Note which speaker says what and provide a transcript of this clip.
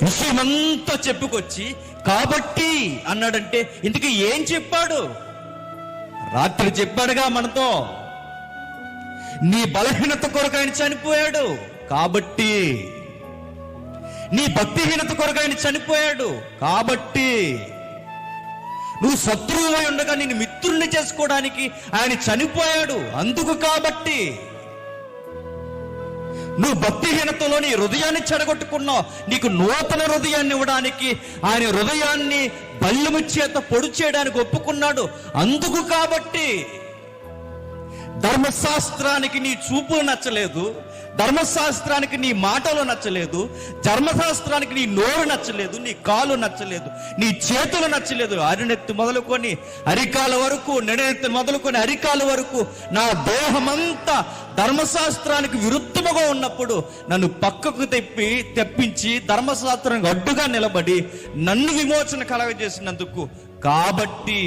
Speaker 1: విషయమంతా చెప్పుకొచ్చి కాబట్టి అన్నాడంటే ఇందుకు ఏం చెప్పాడు? రాత్రి చెప్పాడుగా మనతో, నీ బలహీనత కొరకు ఆయన చనిపోయాడు కాబట్టి, నీ భక్తిహీనత కొరకు ఆయన చనిపోయాడు కాబట్టి, నువ్వు శత్రువు ఉండగా నేను మిత్రుల్ని చేసుకోవడానికి ఆయన చనిపోయాడు అందుకు కాబట్టి, నువ్వు భక్తిహీనతలో నీ హృదయాన్ని చెడగొట్టుకున్నావు, నీకు నూతన హృదయాన్ని ఇవ్వడానికి ఆయన హృదయాన్ని బల్లెము చేత పొడి చేయడానికి ఒప్పుకున్నాడు అందుకు కాబట్టి. ధర్మశాస్త్రానికి నీ చూపులు నచ్చలేదు, ధర్మశాస్త్రానికి నీ మాటలు నచ్చలేదు, ధర్మశాస్త్రానికి నీ నోరు నచ్చలేదు, నీ కాలు నచ్చలేదు, నీ చేతులు నచ్చలేదు. అరినెత్తి మొదలుకొని అరికాల వరకు, నెడనెత్తి మొదలుకొని అరికాల వరకు నా దేహమంతా ధర్మశాస్త్రానికి విరుద్ధముగా ఉన్నప్పుడు నన్ను పక్కకు తెప్పించి ధర్మశాస్త్రానికి అడ్డుగా నిలబడి నన్ను విమోచన కలగజేసినందుకు కాబట్టి